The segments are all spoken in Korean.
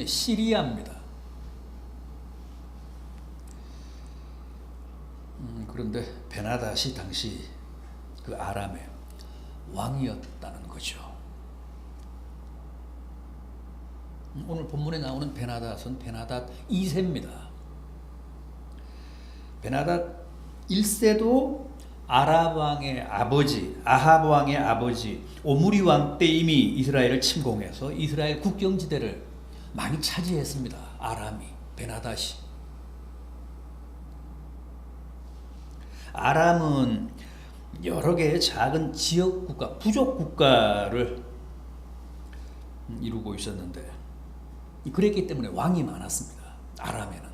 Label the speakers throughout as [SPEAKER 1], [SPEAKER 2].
[SPEAKER 1] 시리아입니다. 그런데 베나닷이 당시 그 아람의 왕이었다는 거죠. 오늘 본문에 나오는 베나닷은 베나닷 2세입니다. 베나닷 1세도 아람 왕의 아버지, 아합 왕의 아버지 오므리 왕 때 이미 이스라엘을 침공해서 이스라엘 국경지대를 많이 차지했습니다. 아람이, 베나닷이. 아람은 여러 개의 작은 지역 국가, 부족 국가를 이루고 있었는데 그랬기 때문에 왕이 많았습니다. 아람에는.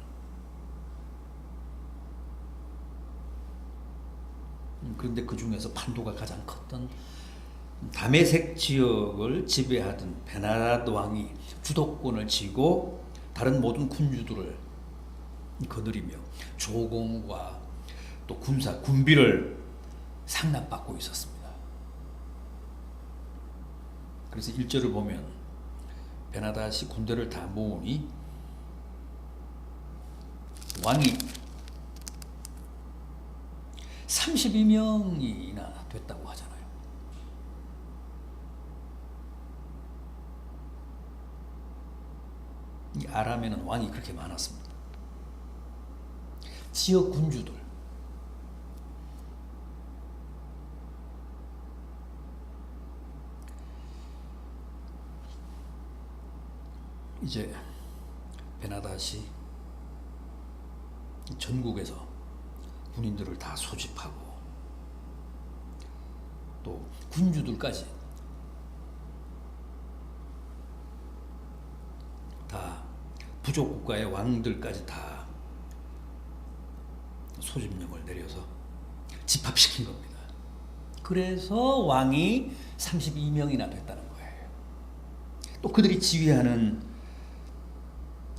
[SPEAKER 1] 그런데 그 중에서 판도가 가장 컸던 다메섹 지역을 지배하던 베나닷 왕이 주도권을 쥐고 다른 모든 군주들을 거느리며 조공과 또 군비를 상납받고 있었습니다. 그래서 1절을 보면 베나닷이 군대를 다 모으니 왕이 32명이나 됐다고 하잖아요. 이 아람에는 왕이 그렇게 많았습니다. 지역 군주들, 이제 베나닷이 전국에서 군인들을 다 소집하고 또 군주들까지 다 부족 국가의 왕들까지 다 소집령을 내려서 집합시킨 겁니다. 그래서 왕이 32명이나 됐다는 거예요. 또 그들이 지휘하는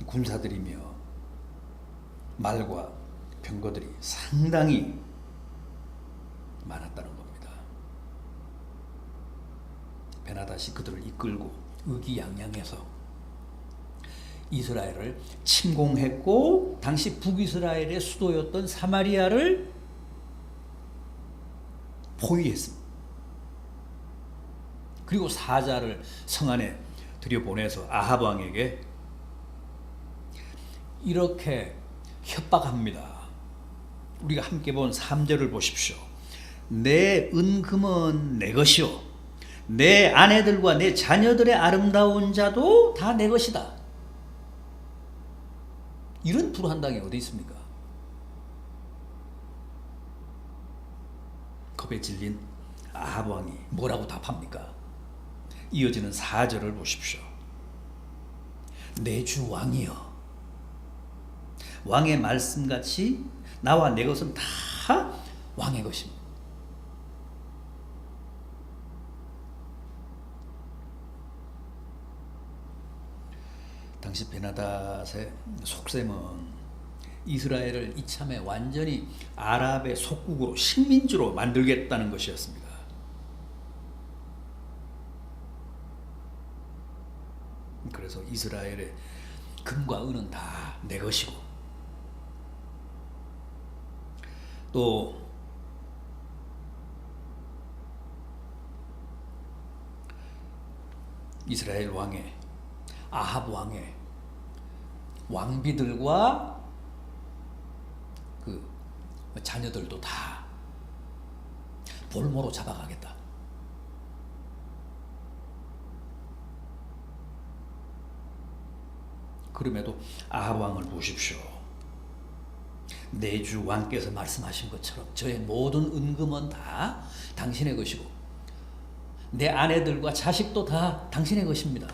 [SPEAKER 1] 군사들이며 말과 병거들이 상당히 많았다는 겁니다. 베나닷이 그들을 이끌고 의기양양해서 이스라엘을 침공했고 당시 북이스라엘의 수도였던 사마리아를 포위했습니다. 그리고 사자를 성 안에 들여보내서 아합 왕에게 이렇게 협박합니다. 우리가 함께 본 3절을 보십시오. 내 은금은 내 것이요 내 아내들과 내 자녀들의 아름다운 자도 다 내 것이다. 이런 불한 땅이 어디 있습니까? 겁에 질린 아합 왕이 뭐라고 답합니까? 이어지는 4절을 보십시오. 내 주 왕이여 왕의 말씀같이 나와 내 것은 다 왕의 것입니다. 당시 베나닷의 속셈은 이스라엘을 이참에 완전히 아랍의 속국으로 식민지로 만들겠다는 것이었습니다. 그래서 이스라엘의 금과 은은 다 내 것이고 또 이스라엘 왕의 아합 왕의 왕비들과 그 자녀들도 다 볼모로 잡아가겠다. 그럼에도 아합 왕을 보십시오. 내 주 왕께서 말씀하신 것처럼 저의 모든 은금은 다 당신의 것이고 내 아내들과 자식도 다 당신의 것입니다.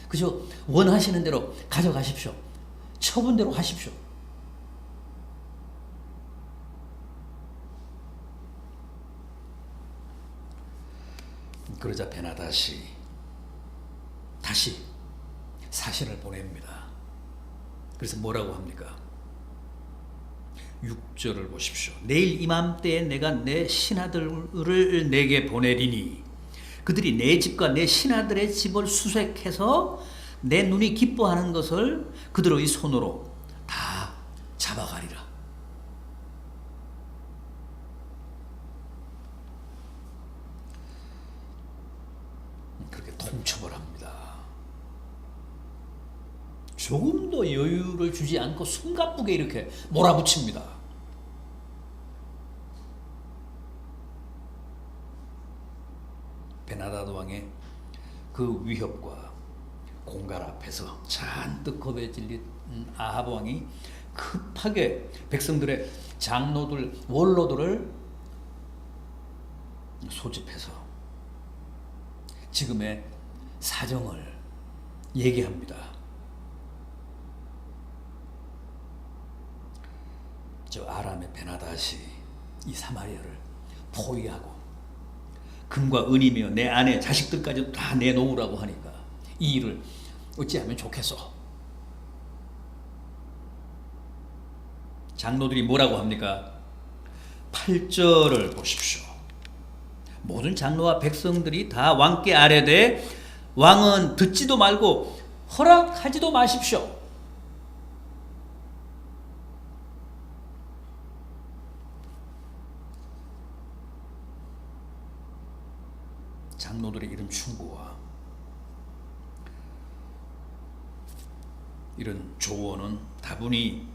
[SPEAKER 1] 그저 원하시는 대로 가져가십시오. 처분대로 하십시오. 그러자 베나닷이 다시 사신을 보냅니다. 그래서 뭐라고 합니까? 6절을 보십시오. 내일 이맘때에 내가 내 신하들을 내게 보내리니 그들이 내 집과 내 신하들의 집을 수색해서 내 눈이 기뻐하는 것을 그들의 손으로 다 잡아가리라. 그렇게 통첩을합니다. 조금도 여유를 주지 않고 숨가쁘게 이렇게 몰아붙입니다. 베나다드 왕의 그 위협과 공갈 앞에서 잔뜩 겁에 질린 아합 왕이 급하게 백성들의 장로들, 원로들을 소집해서 지금의 사정을 얘기합니다. 저 아람의 베나닷이 이 사마리아를 포위하고 금과 은이며 내 아내 자식들까지 다 내놓으라고 하니까 이 일을 어찌하면 좋겠어. 장로들이 뭐라고 합니까? 8절을 보십시오. 모든 장로와 백성들이 다 왕께 아뢰되 왕은 듣지도 말고 허락하지도 마십시오. 장로들의 이런 충고와 이런 조언은 다분히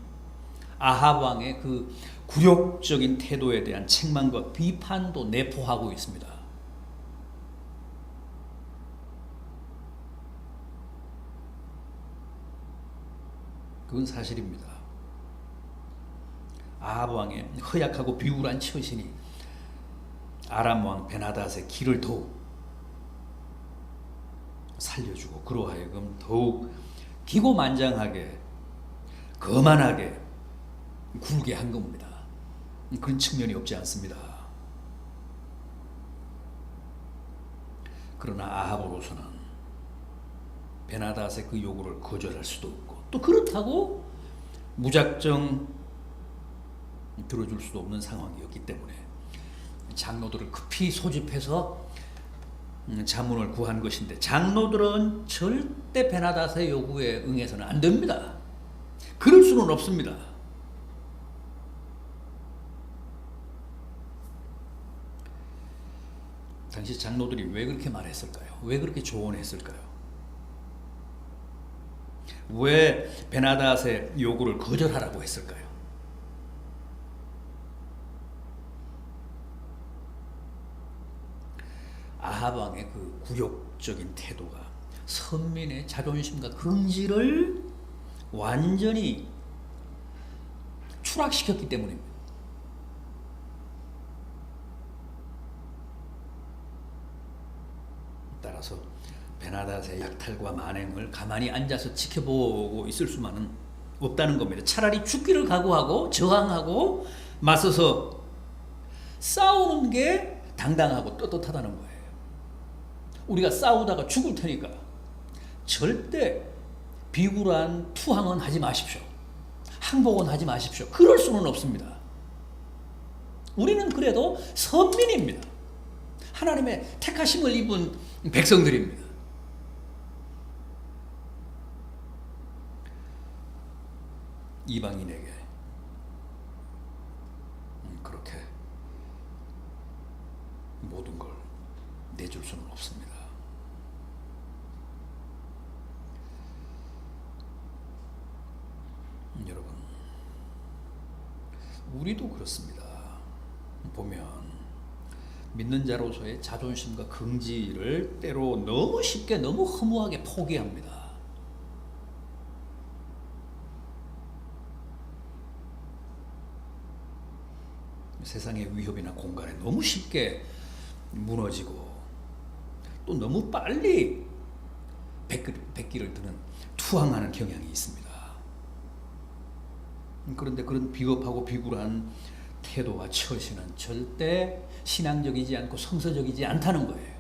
[SPEAKER 1] 아합 왕의 그 굴욕적인 태도에 대한 책망과 비판도 내포하고 있습니다. 그건 사실입니다. 아합 왕의 허약하고 비굴한 처신이 아람 왕 베나닷의 길을 더욱 살려주고 그로 하여금 더욱 기고만장하게 거만하게 굴게 한 겁니다. 그런 측면이 없지 않습니다. 그러나 아합으로서는 베나닷의 그 요구를 거절할 수도 없고 또 그렇다고 무작정 들어줄 수도 없는 상황이었기 때문에 장로들을 급히 소집해서 자문을 구한 것인데 장로들은 절대 베나닷의 요구에 응해서는 안 됩니다. 그럴 수는 없습니다. 당시 장로들이 왜 그렇게 말했을까요? 왜 그렇게 조언했을까요? 왜 베나닷의 요구를 거절하라고 했을까요? 아합 왕의 그 굴욕적인 태도가 선민의 자존심과 긍지를 완전히 추락시켰기 때문입니다. 따라서 베나닷의 약탈과 만행을 가만히 앉아서 지켜보고 있을 수만은 없다는 겁니다. 차라리 죽기를 각오하고 저항하고 맞서서 싸우는 게 당당하고 떳떳하다는 거예요. 우리가 싸우다가 죽을 테니까 절대 비굴한 투항은 하지 마십시오. 항복은 하지 마십시오. 그럴 수는 없습니다. 우리는 그래도 선민입니다. 하나님의 택하심을 입은 백성들입니다. 이방인에게 그렇게 모든 걸 내줄 수는 없습니다. 여러분, 우리도 그렇습니다. 보면 믿는 자로서의 자존심과 긍지를 때로 너무 쉽게 너무 허무하게 포기합니다. 세상의 위협이나 공간에 너무 쉽게 무너지고 또 너무 빨리 백기를 드는 투항하는 경향이 있습니다. 그런데 그런 비겁하고 비굴한 태도와 처신은 절대 신앙적이지 않고 성서적이지 않다는 거예요.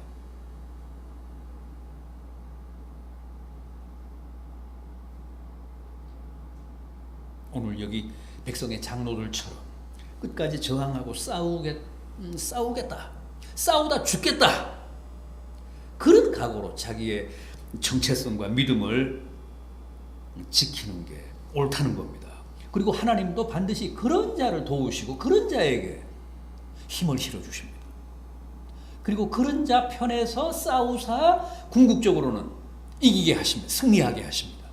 [SPEAKER 1] 오늘 여기 백성의 장로들처럼 끝까지 저항하고 싸우겠다, 싸우다 죽겠다, 그런 각오로 자기의 정체성과 믿음을 지키는 게 옳다는 겁니다. 그리고 하나님도 반드시 그런 자를 도우시고 그런 자에게 힘을 실어주십니다. 그리고 그런 자 편에서 싸우사 궁극적으로는 이기게 하십니다. 승리하게 하십니다.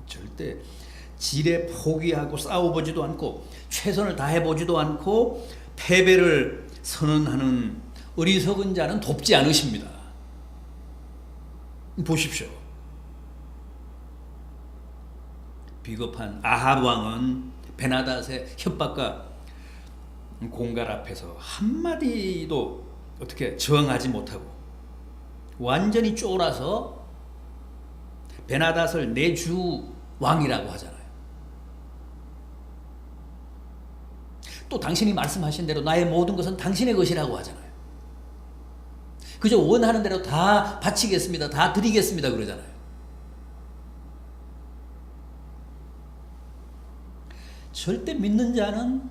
[SPEAKER 1] 절대 지레 포기하고 싸워보지도 않고 최선을 다해보지도 않고 패배를 선언하는 어리석은 자는 돕지 않으십니다. 보십시오. 비겁한 아합 왕은 베나닷의 협박과 공갈 앞에서 한마디도 어떻게 저항하지 못하고 완전히 쫄아서 베나닷을 내 주 왕이라고 하잖아요. 또 당신이 말씀하신 대로 나의 모든 것은 당신의 것이라고 하잖아요. 그저 원하는 대로 다 바치겠습니다. 다 드리겠습니다. 그러잖아요. 절대 믿는 자는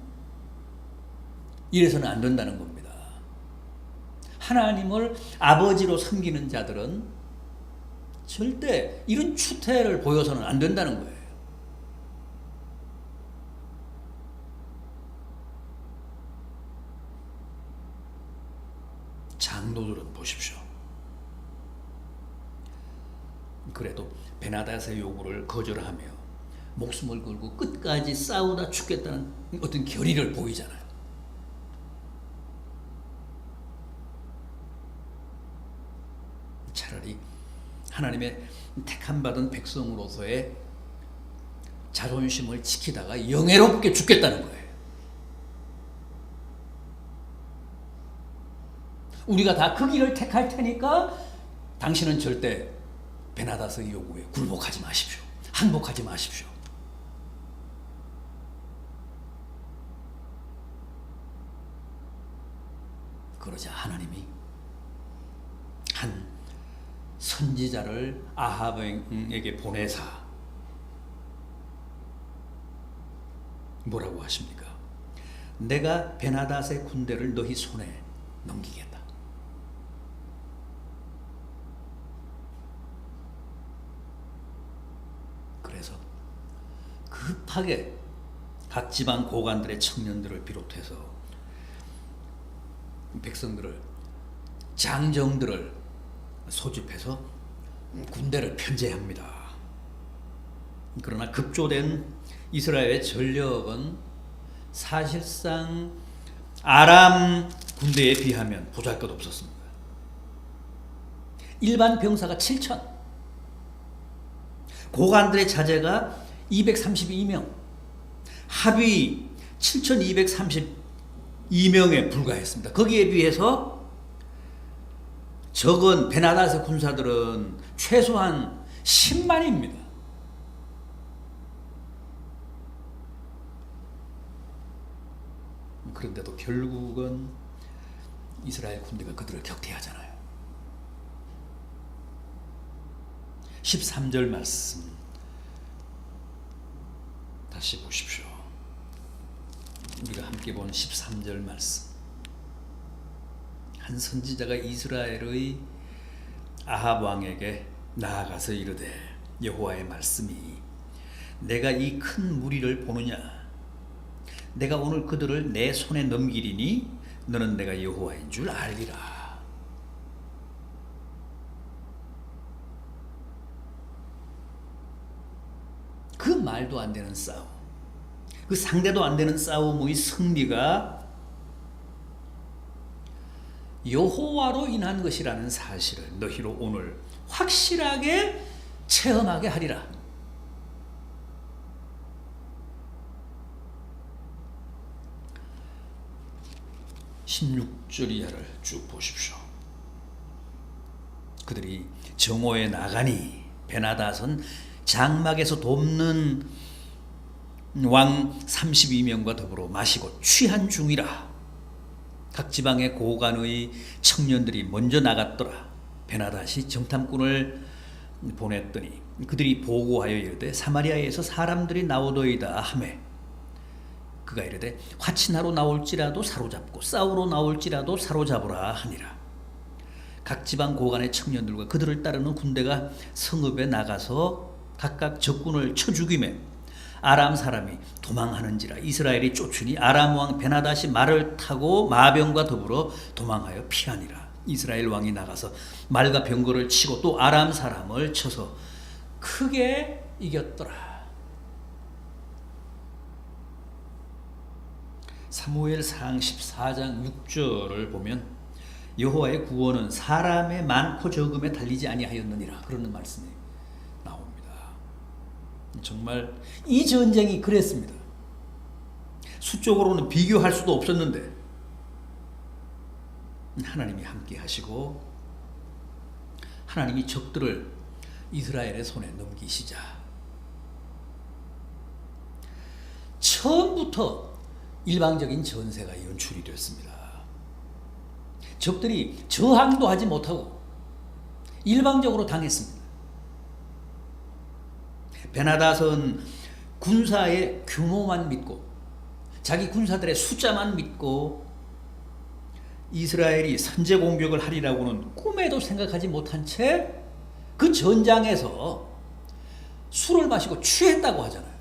[SPEAKER 1] 이래서는 안 된다는 겁니다. 하나님을 아버지로 섬기는 자들은 절대 이런 추태를 보여서는 안 된다는 거예요. 장로들은 보십시오. 그래도 베나닷의 요구를 거절하며 목숨을 걸고 끝까지 싸우다 죽겠다는 어떤 결의를 보이잖아요. 차라리 하나님의 택함받은 백성으로서의 자존심을 지키다가 영예롭게 죽겠다는 거예요. 우리가 다 그 길을 택할 테니까 당신은 절대 베나닷의 요구에 굴복하지 마십시오. 항복하지 마십시오. 그러자 하나님이 한 선지자를 아합에게 보내사 뭐라고 하십니까? 내가 베나닷의 군대를 너희 손에 넘기겠다. 그래서 급하게 각 지방 고관들의 청년들을 비롯해서 백성들을, 장정들을 소집해서 군대를 편제합니다. 그러나 급조된 이스라엘의 전력은 사실상 아람 군대에 비하면 보잘것없었습니다. 일반 병사가 7천, 고관들의 자제가 232명, 합의 7,232명에 불과했습니다. 거기에 비해서 적은 베나닷의 군사들은 최소한 10만입니다. 그런데도 결국은 이스라엘 군대가 그들을 격퇴하잖아요. 13절 말씀 다시 보십시오. 우리가 함께 본 13절 말씀. 한 선지자가 이스라엘의 아합 왕에게 나아가서 이르되 여호와의 말씀이 내가 이 큰 무리를 보느냐? 내가 오늘 그들을 내 손에 넘기리니 너는 내가 여호와인 줄 알리라. 그 말도 안 되는 싸움, 그 상대도 안 되는 싸움의 승리가 여호와로 인한 것이라는 사실을 너희로 오늘 확실하게 체험하게 하리라. (16절) 이하를 쭉 보십시오. 그들이 정오에 나가니 베나닷은 장막에서 돕는 왕 32명과 더불어 마시고 취한 중이라. 각 지방의 고관의 청년들이 먼저 나갔더라. 베나닷이 정탐꾼을 보냈더니 그들이 보고하여 이르되 사마리아에서 사람들이 나오더이다 하매 그가 이르되 화친하러 나올지라도 사로잡고 싸우러 나올지라도 사로잡으라 하니라. 각 지방 고관의 청년들과 그들을 따르는 군대가 성읍에 나가서 각각 적군을 쳐 죽이매 아람 사람이 도망하는지라. 이스라엘이 쫓으니 아람 왕 베나닷이 말을 타고 마병과 더불어 도망하여 피하니라. 이스라엘 왕이 나가서 말과 병거를 치고 또 아람 사람을 쳐서 크게 이겼더라. 사무엘상 14장 6절을 보면 여호와의 구원은 사람의 많고 적음에 달리지 아니하였느니라 그러는 말씀이 나옵니다. 정말 이 전쟁이 그랬습니다. 수적으로는 비교할 수도 없었는데 하나님이 함께 하시고 하나님이 적들을 이스라엘의 손에 넘기시자 처음부터 일방적인 전세가 연출이 됐습니다. 적들이 저항도 하지 못하고 일방적으로 당했습니다. 베나닷은 군사의 규모만 믿고 자기 군사들의 숫자만 믿고 이스라엘이 선제 공격을 하리라고는 꿈에도 생각하지 못한 채 그 전장에서 술을 마시고 취했다고 하잖아요.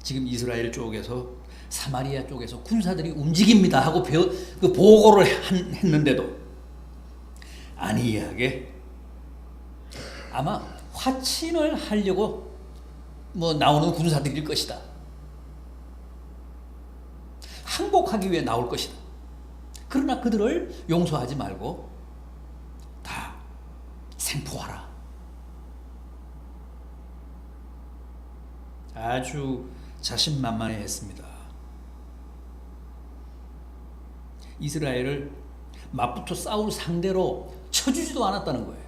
[SPEAKER 1] 지금 이스라엘 쪽에서 사마리아 쪽에서 군사들이 움직입니다 하고 그 보고를 했는데도 안이하게 아마 화친을 하려고 나오는 군사들일 것이다. 항복하기 위해 나올 것이다. 그러나 그들을 용서하지 말고 다 생포하라. 아주 자신만만해 했습니다. 이스라엘을 맞붙어 싸울 상대로 쳐주지도 않았다는 거예요.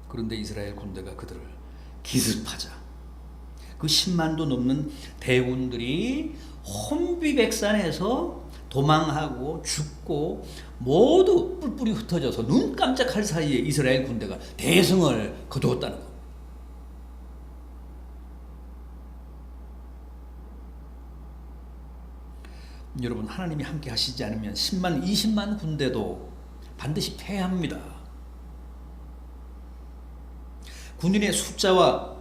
[SPEAKER 1] 그런데 이스라엘 군대가 그들을 기습하자 그 10만도 넘는 대군들이 혼비백산해서 도망하고 죽고 모두 뿔뿔이 흩어져서 눈 깜짝할 사이에 이스라엘 군대가 대승을 거두었다는 것. 여러분, 하나님이 함께 하시지 않으면 10만, 20만 군대도 반드시 패합니다. 군인의 숫자와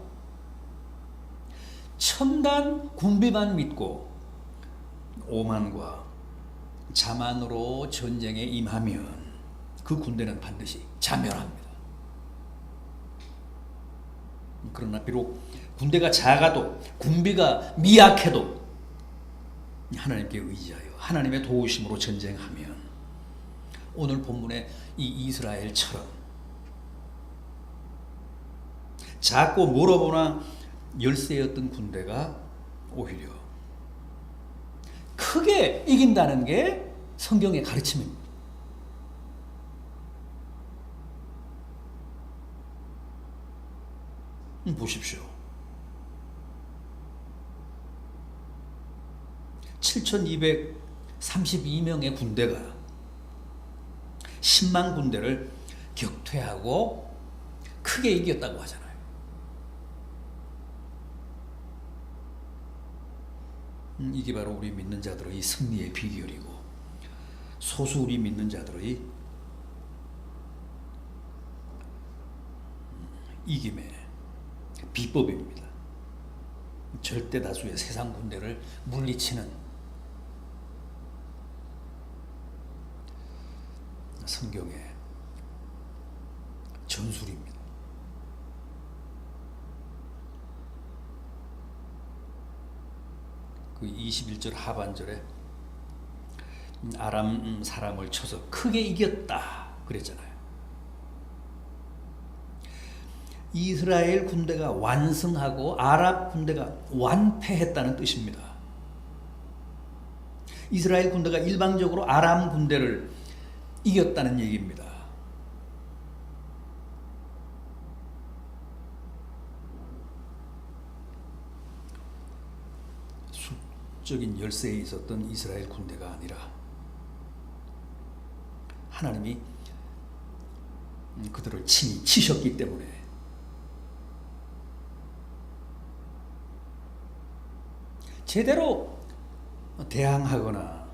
[SPEAKER 1] 첨단 군비만 믿고 오만과 자만으로 전쟁에 임하면 그 군대는 반드시 자멸합니다. 그러나 비록 군대가 작아도 군비가 미약해도 하나님께 의지하여 하나님의 도우심으로 전쟁하면 오늘 본문의 이 이스라엘처럼 작고 물어보나 열세였던 군대가 오히려 크게 이긴다는 게 성경의 가르침입니다. 보십시오. 7,232명의 군대가 10만 군대를 격퇴하고 크게 이겼다고 하잖아요. 이게 바로 우리 믿는 자들의 승리의 비결이고 소수 우리 믿는 자들의 이김의 비법입니다. 절대 다수의 세상 군대를 물리치는 성경의 전술입니다. 그 21절 하반절에 아람 사람을 쳐서 크게 이겼다 그랬잖아요. 이스라엘 군대가 완승하고 아랍 군대가 완패했다는 뜻입니다. 이스라엘 군대가 일방적으로 아람 군대를 이겼다는 얘기입니다. 수적인 열세에 있었던 이스라엘 군대가 아니라 하나님이 그들을 친히 치셨기 때문에 제대로 대항하거나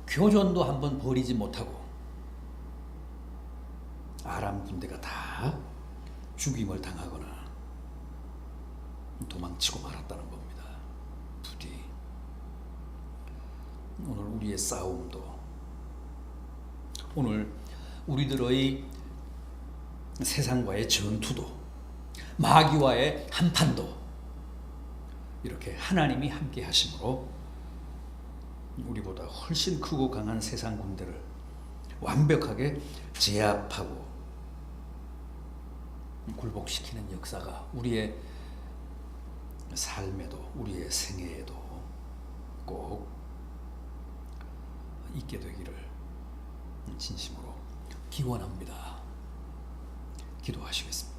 [SPEAKER 1] 교전도 한번 벌이지 못하고 아람 군대가 다 죽임을 당하거나 도망치고 말았다는 겁니다. 부디 오늘 우리의 싸움도, 오늘 우리들의 세상과의 전투도, 마귀와의 한판도 이렇게 하나님이 함께 하심으로 우리보다 훨씬 크고 강한 세상 군대를 완벽하게 제압하고 굴복시키는 역사가 우리의 삶에도, 우리의 생애에도 꼭 있게 되기를 진심으로 기원합니다. 기도하시겠습니다.